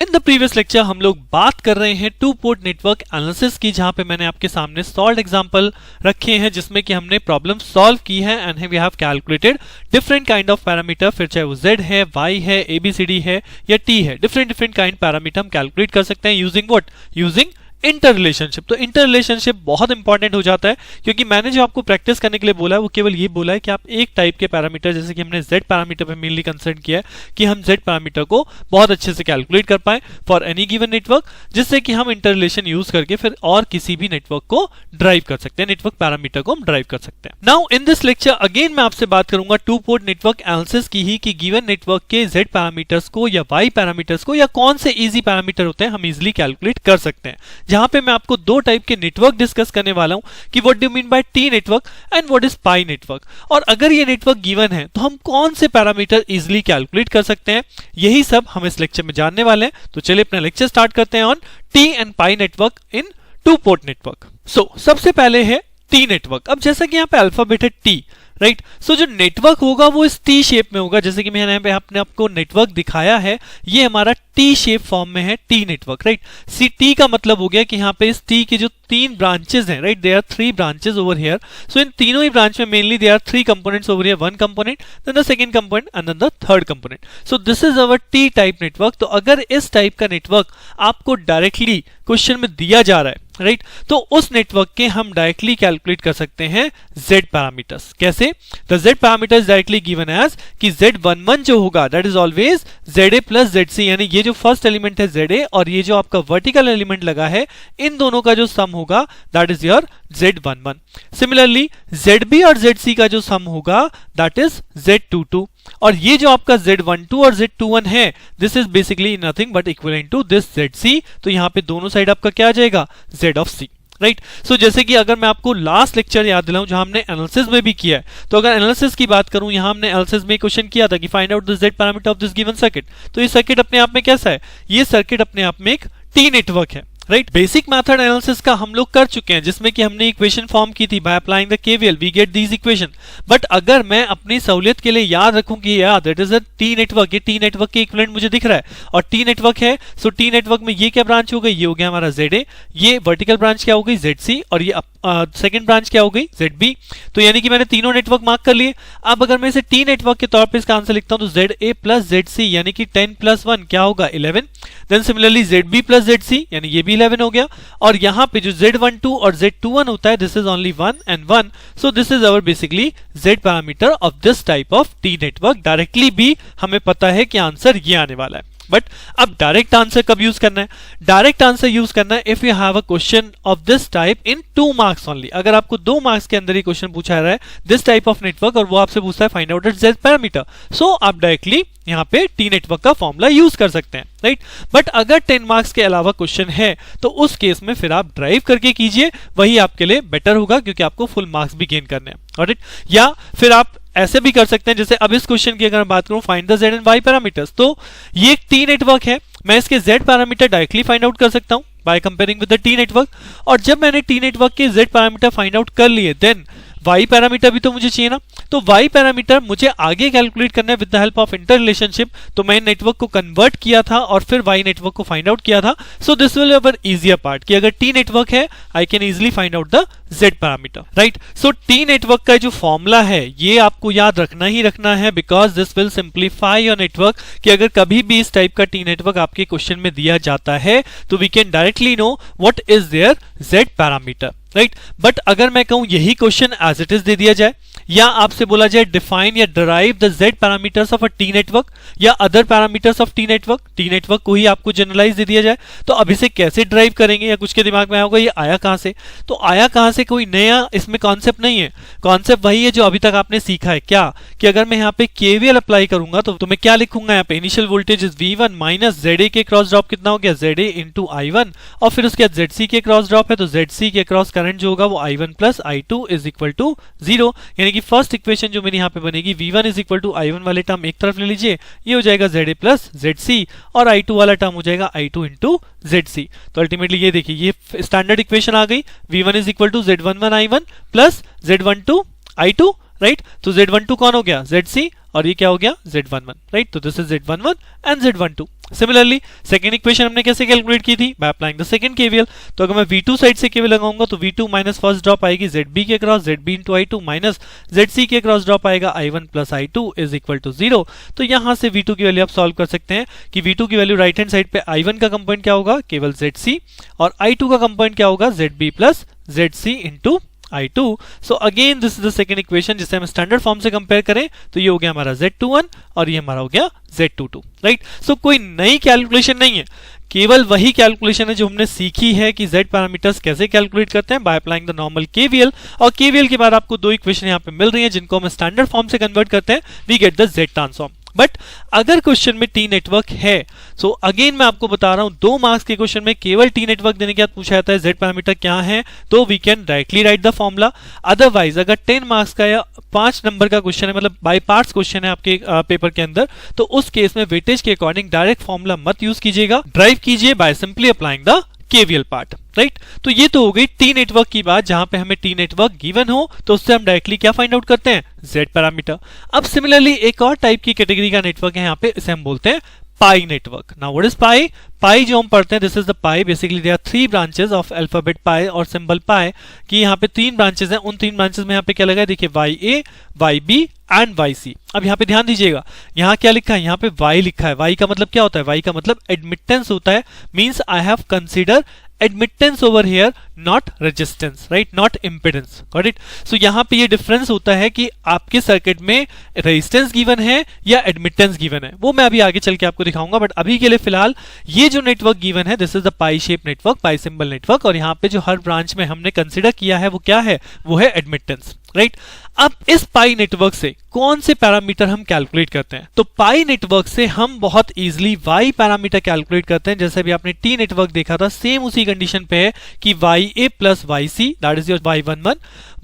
In the previous lecture हम लोग बात कर रहे हैं टू पोर्ट नेटवर्क एनालिसिस की, जहां पे मैंने आपके सामने सॉल्व एग्जांपल रखे हैं जिसमें कि हमने प्रॉब्लम सॉल्व की है and we have calculated different kind of parameter, फिर चाहे वो z है, y है, ABCD है या t है, डिफरेंट काइंड पैरामीटर हम कैलकुलेट कर सकते हैं using what, using inter relationship. तो इंटर रिलेशनशिप बहुत इंपॉर्टेंट हो जाता है क्योंकि मैंने जो आपको प्रैक्टिस करने के लिए बोला है वो केवल ये बोला है कि आप एक टाइप के पैरामीटर, जैसे कि हमने z पैरामीटर पे मेनली कंसर्न किया है कि हम z पैरामीटर को बहुत अच्छे से कैलकुलेट कर पाए फॉर एनी गिवन नेटवर्क, जिससे कि हम इंटर रिलेशन यूज करके फिर और किसी भी नेटवर्क को ड्राइव कर सकते हैं, नेटवर्क पैरामीटर को हम ड्राइव कर सकते हैं। Now in this lecture again मैं आपसे बात करूंगा टू पोर्ट नेटवर्क एनालिसिस की ही, कि गिवन नेटवर्क के z पैरामीटर्स को या y पैरामीटर्स को या कौन से इजी पैरामीटर होते हैं हम इजिली कैलकुलेट कर सकते हैं, जहां पे मैं आपको दो टाइप के नेटवर्क डिस्कस करने वाला हूं कि what do you mean by T network and what is pi network, और अगर ये नेटवर्क गिवन है तो हम कौन से पैरामीटर इजिली कैलकुलेट कर सकते हैं, यही सब हम इस लेक्चर में जानने वाले हैं। तो चलिए अपना लेक्चर स्टार्ट करते हैं on T and pi network in two port network. So सबसे पहले है टी नेटवर्क। अब जैसा कि यहाँ पे अल्फाबेट है टी, राइट, सो जो नेटवर्क होगा वो इस टी शेप में होगा, जैसे कि मैंने यहाँ पे आपने आपको नेटवर्क दिखाया है, ये हमारा टी शेप फॉर्म में है T network, right. See T का मतलब हो गया कि यहाँ पे इस टी के जो तीन ब्रांचेस हैं, right, there are three branches over here, so इन तीनों ही ब्रांच में mainly there are three components over here, one component, then the second component and then the third component. So this is our T type network. तो अगर इस type का network आपको directly question में दिया जा रहा है, राइट, तो उस नेटवर्क के हम डायरेक्टली कैलकुलेट कर सकते हैं z पैरामीटर्स। कैसे? The z parameter is directly given as कि z11 जो होगा that is always za plus zc, यानी ये जो फर्स्ट एलिमेंट है za और ये जो आपका वर्टिकल एलिमेंट लगा है, इन दोनों का जो सम होगा that is your z11। Similarly zb और zc का जो सम होगा दैट इज z22, और ये जो आपका z12 और z21 है this is basically nothing but equivalent to this zc। तो यहाँ पे दोनों साइड आपका क्या आ जाएगा, z ऑफ c, राइट। सो जैसे कि अगर मैं आपको लास्ट लेक्चर याद दिलाऊं जहां हमने एनालिसिस में भी किया है, तो अगर एनालिसिस की बात करूं, यहां हमने एनालिसिस में क्वेश्चन किया था कि find out the z parameter of this given circuit. तो ये सर्किट अपने आप में कैसा है, ये सर्किट अपने आप में एक टी नेटवर्क है, राइट। बेसिक मेथड एनालिसिस का हम लोग कर चुके हैं जिसमें कि हमने इक्वेशन फॉर्म की थी, by applying the KVL we get these equation. But अगर मैं अपनी सहूलियत के लिए याद रखूं कि यार that is a T network, ये टी नेटवर्क के इक्विवेलेंट मुझे दिख रहा है और टी नेटवर्क है, सो टी नेटवर्क में ये क्या ब्रांच हो गई, ये हो गया हमारा ZA, ये वर्टिकल ब्रांच क्या हो गई ZC, और ये सेकंड ब्रांच क्या हो गई ZB। तो यानी कि मैंने तीनों नेटवर्क मार्क कर लिए। अब अगर मैं इसे टी नेटवर्क के तौर पे इसका आंसर लिखता हूं तो ZA प्लस ZC यानी कि 10 प्लस 1 क्या होगा 11, then similarly ZB plus ZC यानी ये भी 11 हो गया, और यहाँ पे जो Z12 और Z21 होता है this is only 1 and 1। So this is our basically Z parameter of this type of T network. Directly भी हमें पता है कि आंसर ये आने वाला है, बट अब डायरेक्ट आंसर कब यूज करना है, डायरेक्ट आंसर यूज करना है if you have a question of this type in 2 marks only. अगर आपको 2 मार्क्स के अंदर ही क्वेश्चन पूछा रहा है दिस टाइप ऑफ नेटवर्क और वो आपसे पूछता है find out the z parameter, so आप डायरेक्टली यहाँ पे टी नेटवर्क का फॉर्मूला यूज कर सकते हैं, राइट। बट अगर 10 मार्क्स के अलावा क्वेश्चन है तो उस केस में फिर आप ड्राइव करके कीजिए, वही आपके लिए बेटर होगा क्योंकि आपको फुल मार्क्स भी गेन करने हैं, राइट। या फिर आप ऐसे भी कर सकते हैं, जैसे अब इस क्वेश्चन की अगर मैं बात करूं find the z and y parameters, तो ये एक टी नेटवर्क है, मैं इसके z parameter directly find out कर सकता हूं by comparing with the T network, और जब मैंने टी नेटवर्क के z पैरामीटर फाइंड आउट कर लिए देन y पैरामीटर भी तो मुझे चाहिए ना, तो y पैरामीटर मुझे आगे कैलकुलेट करना है with the help of inter relationship. तो मैं नेटवर्क को कन्वर्ट किया था और फिर y नेटवर्क को फाइंड आउट किया था। So this will our easier part कि अगर t नेटवर्क है I can easily find out the z parameter, right. So t network का जो फॉर्मूला है ये आपको याद रखना ही रखना है because this will simplify your network, कि अगर कभी भी इस टाइप का t नेटवर्क आपके क्वेश्चन में दिया जाता है तो we can directly know what is their z parameter, right. But अगर मैं कहूं यही क्वेश्चन एज इट इज दे दिया जाए या आपसे बोला जाए डिफाइन या derive the z parameters of a T network या other parameters of T network को ही आपको जनरलाइज दे दिया जाए, तो अब इसे कैसे ड्राइव करेंगे, या कुछ के दिमाग में होगा ये आया कहां से, तो आया कहां से कोई नया इसमें कॉन्सेप्ट नहीं है, कॉन्सेप्ट वही है जो अभी तक आपने सीखा है। क्या कि अगर मैं यहाँ पे केवीएल अप्लाई करूंगा तो मैं क्या लिखूंगा, यहाँ पे initial voltage is V1 minus ZA के क्रॉस ड्रॉप कितना हो गया ZA इंटू I1, और फिर उसके बाद ZC के क्रॉस ड्रॉप है तो ZC के क्रॉस करंट जो होगा वो I1 plus I2 is equal to 0, यानी कि फर्स्ट इक्वेशन जो मेरी यहाँ पे बनेगी V1 is equal to I1 वाले टर्म एक तरफ ले लीजिए, ये हो जाएगा ZA प्लस ZC, और I2 वाला टर्म हो जाएगा I2 इंटू ZC। तो अल्टीमेटली ये देखिए ये स्टैंडर्ड इक्वेशन आ गई, V1 is equal to Z11 I1 plus Z12 I2, right. तो Z12 कौन हो गया ZC और ये क्या हो गया Z11, राइट। तो this is Z11 and Z12। Similarly second equation हमने कैसे कैलकुलेट की थी, by applying the second KVL. तो अगर मैं V2 साइड से केवीएल लगाऊंगा तो V2 माइनस फर्स्ट ड्रॉप आएगी ZB के cross ZB into I2 minus ZC के क्रॉस ड्रॉप आएगा I1 plus I2 is equal to 0। तो यहां से V2 की वैल्यू आप सॉल्व कर सकते हैं कि V2 की वैल्यू राइट हैंड साइड पे I1 का कंपोनेंट क्या होगा, केवल ZC, और I2 का कंपोनेंट क्या होगा, ZB plus ZC into I2। So again this is the second equation जिसे हम स्टैंडर्ड फॉर्म से कंपेयर करें तो ये हो गया हमारा Z21 और ये हमारा हो गया Z22, राइट। सो कोई नई कैलकुलेशन नहीं है, केवल वही कैलकुलेशन है जो हमने सीखी है कि Z पैरामीटर्स कैसे कैलकुलेट करते हैं bye applying the normal KVL। और KVL के बाद आपको दो इक्वेशन यहाँ पे मिल रही हैं जिनको हम स्टैंडर्ड फॉर्म से कन्वर्ट करते हैं, we get the Z transform. But अगर क्वेश्चन में टी नेटवर्क है, सो अगेन मैं आपको बता रहा हूं 2 मार्क्स के क्वेश्चन में केवल टी नेटवर्क देने के बाद पूछा जाता है Z पैरामीटर क्या है, तो we can directly write the formula. Otherwise अगर 10 मार्क्स का या 5 नंबर का क्वेश्चन है, मतलब बाय पार्ट्स क्वेश्चन है आपके पेपर के अंदर, तो उस केस में वेटेज के अकॉर्डिंग डायरेक्ट फॉर्मूला मत यूज कीजिएगा, ड्राइव कीजिए by simply applying the KVL part, right. तो ये तो हो गई टी नेटवर्क की बात, जहां पे हमें टी नेटवर्क गिवन हो तो उससे हम डायरेक्टली क्या फाइंड आउट करते हैं, Z पैरामीटर। अब सिमिलरली एक और टाइप की कैटेगरी का नेटवर्क है यहाँ पे, इसे हम बोलते हैं pi network. Now what is pi? Pi जो हम पढ़ते हैं, this is the pi, basically there are 3 branches of alphabet pi और सिंबल पाई, कि यहाँ पे 3 ब्रांचेस हैं। उन 3 ब्रांचेस में यहाँ पे क्या लगा है, देखिए YA, YB एंड YC। अब यहाँ पे ध्यान दीजिएगा, यहाँ क्या लिखा है, यहाँ पे Y लिखा है। Y का मतलब क्या होता है, Y का मतलब एडमिटेंस होता है, means I have consider admittance over here, not resistance, right, not impedance, got it. So यहाँ पे ये डिफरेंस होता है कि आपके सर्किट में रेजिस्टेंस गिवन है या एडमिटेंस गिवन है, वो मैं अभी आगे चल के आपको दिखाऊंगा। बट अभी के लिए फिलहाल ये जो नेटवर्क गिवन है, this is the pi shape network, pi symbol network, और यहाँ पे जो हर ब्रांच में हमने कंसिडर किया है वो क्या है, वो है एडमिटेंस, राइट। अब इस पाई नेटवर्क से कौन से पैरामीटर हम कैलकुलेट करते हैं, तो पाई नेटवर्क से हम बहुत इजीली Y पैरामीटर कैलकुलेट करते हैं। जैसे भी आपने टी नेटवर्क देखा था, सेम उसी कंडीशन पे है कि YA plus YC that is your Y11,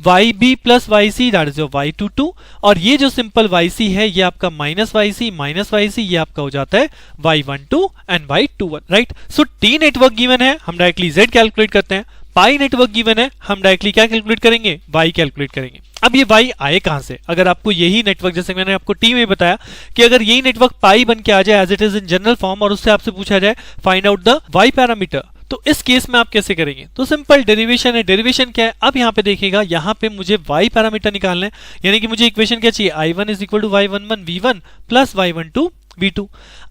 YB plus YC that is your Y22, और ये जो सिंपल YC है ये आपका माइनस YC ये आपका हो जाता है Y12 and Y21, right. So T network given है, हम डायरेक्टली Z कैलकुलेट करते हैं। पाई नेटवर्क गिवन है, हम डायरेक्टली क्या कैलकुलेट करेंगे, Y कैलकुलेट करेंगे। अब ये Y आए कहां से, अगर आपको यही नेटवर्क, जैसे मैंने आपको टी में बताया कि अगर यही नेटवर्क पाई बन के आ जाए as it is in general form और उससे आपसे पूछा जाए find out the Y parameter, तो इस केस में आप कैसे करेंगे, तो सिंपल डेरिवेशन है। डेरिवेशन क्या है, अब यहाँ पे देखिएगा, यहाँ पे मुझे Y पैरामीटर निकालना है, यानी कि मुझे इक्वेशन क्या चाहिए, I1 is equal to Y11 V1 plus Y12 V2।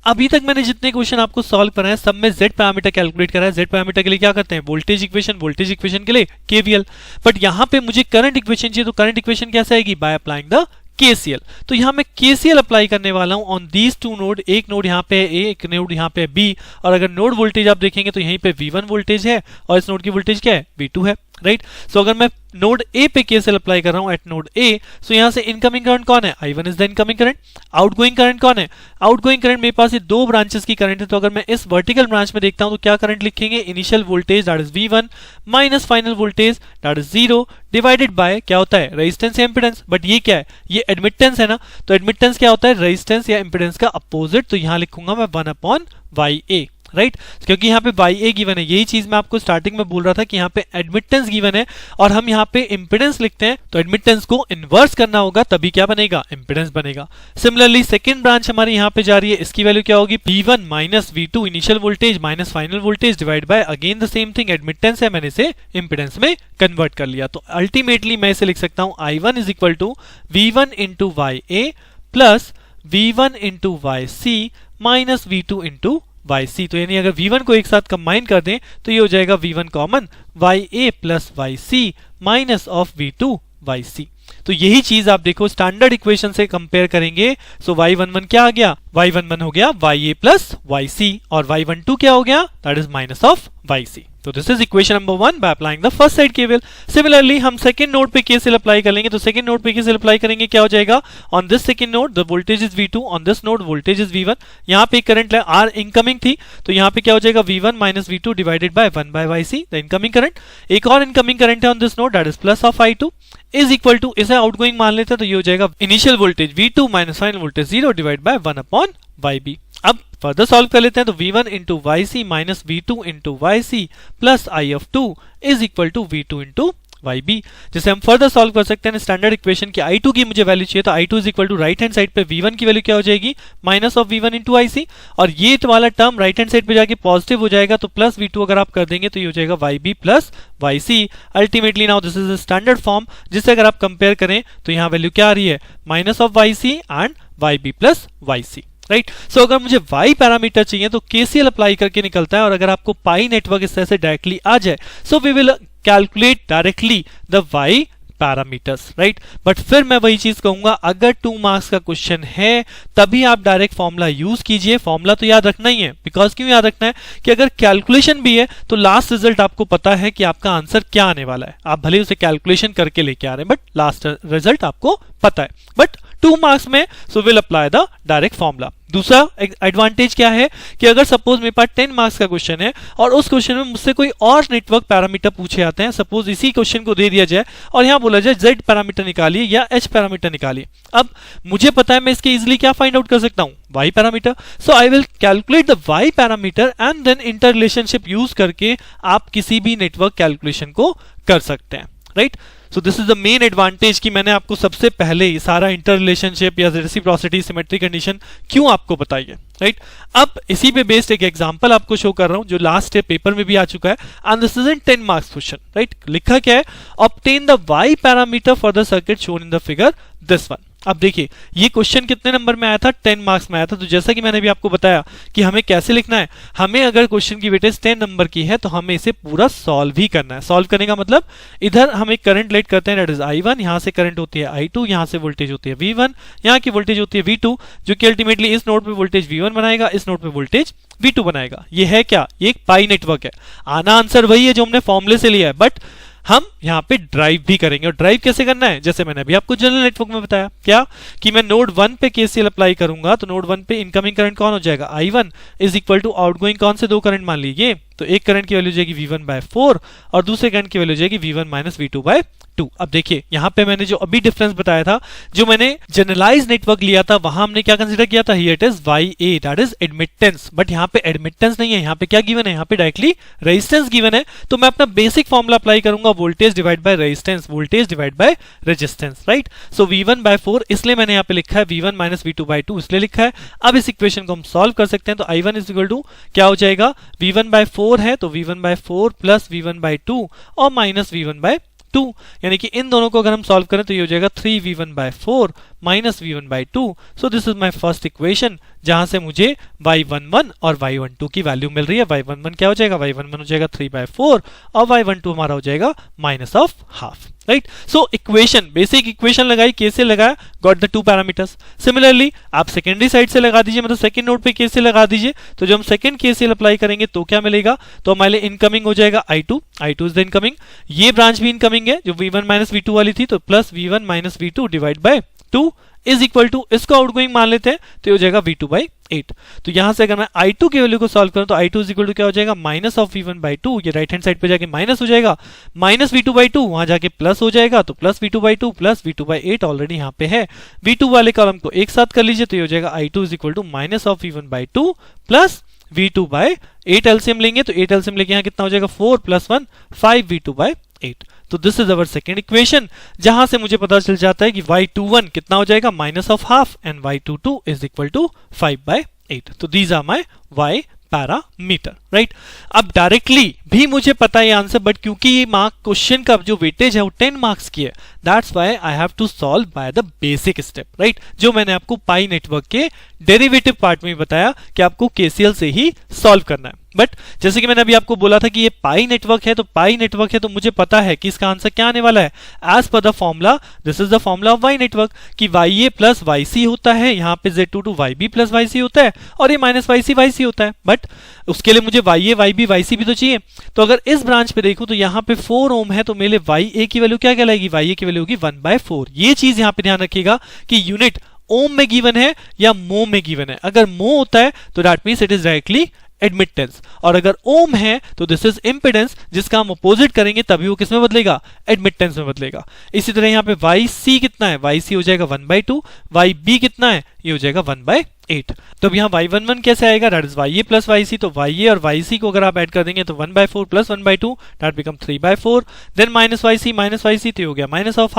अभी तक मैंने जितने क्वेश्चन आपको सॉल्व कराए सब में Z पैरामीटर कैलकुलेट करा है। Z पैरामीटर के लिए क्या करते हैं, वोल्टेज इक्वेशन के लिए KVL, बट यहाँ पे मुझे करंट इक्वेशन चाहिए, तो करंट इक्वेशन कैसे आएगी, बाय अप्लाइंग द KCL। तो यहां मैं KCL अप्लाई करने वाला हूं ऑन दीज 2 नोड, एक नोड यहां पे है A, एक नोड यहां पे है B, और अगर नोड वोल्टेज आप देखेंगे तो यहीं पे V1 वोल्टेज है और इस नोड की वोल्टेज क्या है, V2 है, राइट। सो अगर मैं नोड A पे KCL अप्लाई कर रहा हूं एट नोड A, सो यहां से इनकमिंग करंट कौन है, I1 is the incoming current. Outgoing current कौन है, आउटगोइंग करंट मेरे पास ये 2 ब्रांचेस की करंट है, तो अगर मैं इस वर्टिकल ब्रांच में देखता हूं तो क्या करंट लिखेंगे, initial voltage that is V1 minus final voltage that is 0 divided by क्या होता है, रेजिस्टेंस या इंपेडेंस। बट ये क्या है, ये एडमिटेंस है ना, तो एडमिटेंस क्या होता है, रेजिस्टेंस या इंपेडेंस का अपोजिट, तो यहां लिखूंगा मैं 1/YA, राइट, क्योंकि यहाँ पे YA गिवन है। यही चीज मैं आपको स्टार्टिंग में बोल रहा था कि यहाँ पे एडमिटेंस गिवन है और हम यहाँ पे इंपेडेंस लिखते हैं, तो एडमिटेंस को इन्वर्स करना होगा तभी क्या बनेगा, इंपेडेंस बनेगा। सिमिलरली सेकंड ब्रांच हमारी यहाँ पे जा रही है, इसकी वैल्यू क्या होगी, P1 minus V2 initial voltage minus final voltage divide by again the same thing, admittance है, मैंने इसे इंपेडेंस में कन्वर्ट कर लिया। तो अल्टीमेटली मैं इसे लिख सकता हूँ I1 is equal to V1 into YA plus V1 into YC minus V2 into YC। तो यानी अगर V1 को एक साथ कंबाइन कर दें तो ये हो जाएगा V1 common YA plus YC minus of V2 YC। तो यही चीज आप देखो स्टैंडर्ड इक्वेशन से कंपेयर करेंगे, सो Y11 क्या आ गया, Y11 हो गया YA प्लस YC और Y12 क्या हो गया, that is minus of YC। तो this is equation number 1 bye applying the first side KVL। Similarly हम सेकंड नोड पे KCL अप्लाई कर लेंगे, तो सेकंड नोड पे KCL अप्लाई करेंगे, क्या हो जाएगा, on this second node the voltage is V2, on this node voltage is V1। यहाँ पे करंट R इनकमिंग थी, तो यहाँ पे क्या हो जाएगा, V1 minus V2 divided by 1/YC the incoming current. एक और इनकमिंग करंट है on this node that is plus of I2 is equal to, इसे आउटगोइंग मान लेते हैं, तो ये हो जाएगा initial voltage V2 minus final voltage 0 divide by 1/YB। अब फर्दर सॉल्व कर लेते हैं, तो V1 into YC minus V2 into YC plus I of 2 is equal to V2 into YB। जैसे हम फर्दर सॉल्व कर सकते हैं स्टैंडर्ड इक्वेशन की I2 की मुझे वैल्यू चाहिए, तो I2 is equal to right hand side पे V1 की वैल्यू क्या हो जाएगी, minus of V1 into IC, और ये वाला टर्म राइट हैंड साइड पे जाके पॉजिटिव हो जाएगा, तो प्लस V2 अगर आप कर देंगे तो ये हो जाएगा YB plus YC। Ultimately now this is standard form, जिससे अगर आप कंपेयर करें तो यहाँ वैल्यू क्या आ रही है, minus of YC and YB plus YC, right. So अगर मुझे Y पैरामीटर चाहिए तो KCL अप्लाई करके निकलता है, और अगर आपको पाई नेटवर्क इस तरह से डायरेक्टली आ जाए, so we will calculate directly the Y parameters, right. But फिर मैं वही चीज कहूंगा, अगर 2 मार्क्स का क्वेश्चन है तभी आप डायरेक्ट फॉर्मूला यूज कीजिए। फॉर्मूला तो याद रखना ही है, बिकॉज क्यों याद रखना है कि अगर कैलकुलेशन भी है तो लास्ट रिजल्ट आपको पता है कि आपका आंसर क्या आने वाला है। आप भले उसे कैलकुलेशन करके लेके आ रहे हैं, बट लास्ट रिजल्ट आपको पता है। बट 2 मार्क्स में so will apply the direct formula. दूसरा एडवांटेज क्या है कि अगर सपोज मेरे पास 10 मार्क्स का क्वेश्चन है और उस क्वेश्चन में मुझसे कोई और नेटवर्क पैरामीटर पूछे जाते हैं, सपोज इसी क्वेश्चन को दे दिया जाए और यहां बोला जाए Z पैरामीटर निकालिए या H पैरामीटर निकालिए, अब मुझे पता है मैं इसके इजीली क्या फाइंड आउट कर सकता हूं, Y parameter. So I will calculate the Y parameter and then inter relationship use करके आप किसी भी नेटवर्क कैलकुलेशन को कर सकते हैं, right. So this is the main advantage कि मैंने आपको सबसे पहले ही सारा इंटर रिलेशनशिप या रेसिप्रोसिटी सिमेट्री कंडीशन क्यों आपको बताई है, राइट। अब इसी पे बेस्ड एक एग्जांपल आपको शो कर रहा हूं जो लास्ट पेपर में भी आ चुका है, and this is in 10 marks question, right. लिखा क्या है, obtain the Y parameter for the circuit shown in the figure this one. अब देखिए ये क्वेश्चन कितने नंबर में आया था, 10 मार्क्स में आया था। तो जैसा कि मैंने भी आपको बताया कि हमें कैसे लिखना है, हमें अगर क्वेश्चन की वेटेज 10 नंबर की है तो हमें इसे पूरा सॉल्व ही करना है। सॉल्व करने का मतलब इधर हम एक करंट लेट करते हैं, दैट इज I1, यहां से करंट होती है I2, यहां से वोल्टेज होती है V1, यहां की वोल्टेज होती है V2, जो कि अल्टीमेटली इस नोड पे वोल्टेज V1 बनाएगा, इस नोड पे वोल्टेज V2 बनाएगा। ये है क्या, ये एक पाई नेटवर्क है। आना आंसर वही है जो हमने फॉर्मूले से लिया है, बट हम यहां पे ड्राइव भी करेंगे। और ड्राइव कैसे करना है, जैसे मैंने अभी आपको जनरल नेटवर्क में बताया, क्या कि मैं नोड 1 पे KCL अप्लाई करूंगा तो नोड 1 पे इनकमिंग करंट कौन हो जाएगा, I1 is equal to outgoing कौन से 2 करंट मान लीजिए, तो एक करंट की वैल्यू जाएगी V1/4 और दूसरे करंट की वैल्यू जाएगी V1 - V2/2। अब देखिए यहां पे मैंने जो अभी डिफरेंस बताया था, जो मैंने जनरलाइज नेटवर्क लिया था, वहां हमने क्या कंसीडर किया था, here it is YA, that is admittance. But यहां पे एडमिटेंस नहीं है, यहां पे क्या गिवन है, यहां पे डायरेक्टली रेजिस्टेंस गिवन है। तो मैं अपना बेसिक फॉर्मूला अप्लाई करूंगा, voltage divide by resistance, voltage divide by resistance, right. So V1/4 इसलिए मैंने यहां पे लिखा है, V1 - V2/2 इसलिए लिखा है। अब इस इक्वेशन को हम सॉल्व कर सकते हैं, तो I1 इज इक्वल टू क्या हो जाएगा, V1/4 है तो V1/4 प्लस V1/2 और माइनस V1/2, यानी कि इन दोनों को अगर हम सॉल्व करें तो ये हो जाएगा 3V1/4 minus V1/2। So this is my first equation, जहां से मुझे Y11 और Y12 की वैल्यू मिल रही है। Y11 क्या हो जाएगा, Y11 हो जाएगा 3/4 और Y12 हमारा हो जाएगा -12, right. So equation, basic equation लगाई, KCL लगाया, गॉट द 2 पैरामीटर्स। सिमिलरली आप सेकेंडरी साइड से लगा दीजिए, मतलब सेकंड नोड पे KCL लगा दीजिए, तो जब हम सेकंड KCL अप्लाई करेंगे तो क्या मिलेगा, तो हमारे लिए इनकमिंग हो जाएगा I2 इज द इनकमिंग, ये ब्रांच भी इनकमिंग है जो V1 - V2 वाली थी, तो plus V1 - V2 divide by 2 is equal to, इसको आउटगोइंग मान लेते हैं तो ये हो जाएगा V2/8। तो यहां से अगर मैं I2 की वैल्यू को सॉल्व करूं तो I2 इज इक्वल टू क्या हो जाएगा, माइनस ऑफ V1/2, ये राइट हैंड साइड पे जाके माइनस हो जाएगा, माइनस V2/2 वहां जाके प्लस हो जाएगा, तो plus V2/2 plus V2/8 already यहां पे है। V2 वाले कॉलम को एक साथ कर लीजिए तो ये हो जाएगा I2 is equal to minus of V1/2 plus V2/8 LCM लेंगे तो 8 एलसीएम लेके यहां कितना हो जाएगा, 4 + 1 5 V2/8। तो this is our second equation, जहां से मुझे पता चल जाता है कि Y21 कितना हो जाएगा, -12 and Y22 is equal to 5/8। तो these are my Y parameter, right. अब डायरेक्टली भी मुझे पता है आंसर, बट क्योंकि ये मार्क क्वेश्चन का जो वेटेज है वो 10 मार्क्स की है, that's why I have to solve by the basic step, right. जो मैंने आपको पाई नेटवर्क के डेरिवेटिव पार्ट में बताया कि आपको KCL से ही सॉल्व करना है। बट जैसे कि मैंने अभी आपको बोला था कि ये पाई नेटवर्क है, तो पाई नेटवर्क है तो मुझे पता है कि इसका आंसर क्या आने वाला है, as per the formula, this is the formula of Y network, कि YA प्लस YC होता है, यहाँ पे Z22 YB प्लस YC होता है, और ये माइनस YC होता है। बट उसके लिए मुझे YA YB YC भी तो चाहिए। तो अगर इस ब्रांच पे देखूं तो यहाँ पे 4 ओम है, तो मेरे YA की वैल्यू क्या कहलाएगी, YA की वैल्यू होगी 1/4। ये चीज यहाँ पे ध्यान रखिएगा कि यूनिट ओम में गिवन है या मो में गिवन है। अगर मो होता है तो that means it is directly admittance, और अगर ओम है तो दिस इज इंपेडेंस, जिसका हम अपोजिट करेंगे तभी वो किस में बदलेगा, एडमिटेंस में बदलेगा। इसी तरह यहाँ पे YC कितना है, YC हो जाएगा 1/2, YB कितना है, ये हो जाएगा 1/8। तो अब यहाँ y11 कैसे आएगा, that is ya plus yc, तो ya और yc को अगर आप ऐड कर देंगे तो 1/4 plus 1/2 that become 3/4, then minus yc तो ये हो गया माइनस ऑफ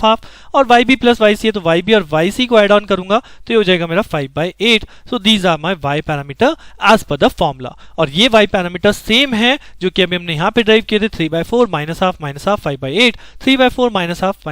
हाफ, और yb प्लस yc है तो yb और yc को ऐड ऑन करूंगा तो ये हो जाएगा मेरा 5/8। So these are my y parameter as per the formula, और ये y पैरामीटर सेम है जो कि अभी हमने यहाँ पे ड्राइव किए थे, 3/4 minus half 5/8, 3/4 minus half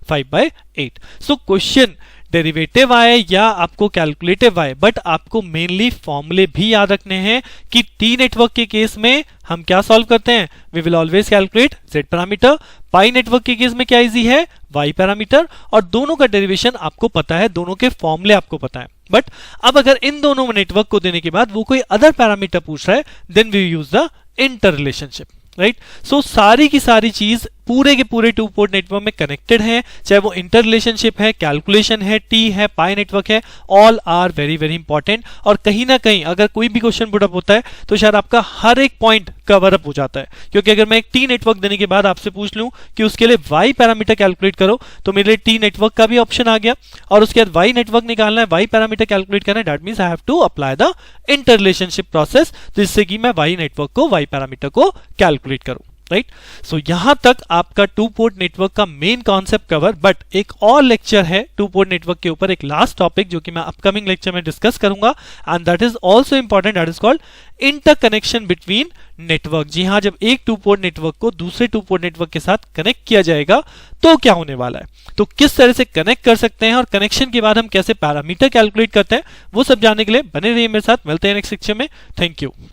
5/8। So question derivative आए या आपको कैलकुलेटिव आए, बट आपको मेनली फॉर्मूले भी याद रखने हैं कि टी नेटवर्क के केस में हम क्या सॉल्व करते हैं, we will always calculate z parameter, pi network के केस में क्या इजी है, y पैरामीटर, और दोनों का डेरिवेशन आपको पता है, दोनों के फॉर्मूले आपको पता है। बट अब अगर इन दोनों नेटवर्क को देने के बाद वो कोई अदर पैरामीटर पूछ रहा है, then we use the inter relationship, right. So सारी की सारी चीज पूरे के पूरे टू पोर्ट नेटवर्क में कनेक्टेड है, चाहे वो इंटर रिलेशनशिप है, कैलकुलेशन है, टी है, पाई नेटवर्क है, all are very very important. और कहीं ना कहीं अगर कोई भी क्वेश्चन पुट अप होता है तो शायद आपका हर एक पॉइंट कवर अप हो जाता है, क्योंकि अगर मैं एक टी नेटवर्क देने के बाद आपसे पूछ लूं कि उसके लिए वाई पैरामीटर कैलकुलेट करो, तो मेरे लिए टी नेटवर्क का भी ऑप्शन आ गया, और उसके बाद वाई नेटवर्क निकालना है, वाई पैरामीटर कैलकुलेट करना है, that means I have to apply the inter relationship process, जिससे कि मैं वाई नेटवर्क को, वाई पैरामीटर को कैलकुलेट करूं, राइट। सो यहां तक आपका टू पोर्ट नेटवर्क का मेन कॉन्सेप्ट कवर, बट एक और लेक्चर है टू पोर्ट नेटवर्क के ऊपर, एक लास्ट टॉपिक जो कि मैं अपकमिंग लेक्चर में डिस्कस करूंगा, and that is also important, that is called interconnection between network. जी हां, जब एक टू पोर्ट नेटवर्क को दूसरे टू पोर्ट नेटवर्क के साथ कनेक्ट किया जाएगा तो क्या होने वाला है, तो किस तरह से कनेक्ट कर सकते हैं, और कनेक्शन के बाद हम कैसे पैरामीटर कैलकुलेट करते हैं, वो सब जानने के लिए बने रहिए मेरे साथ। मिलते हैं नेक्स्ट लेक्चर में। Thank you.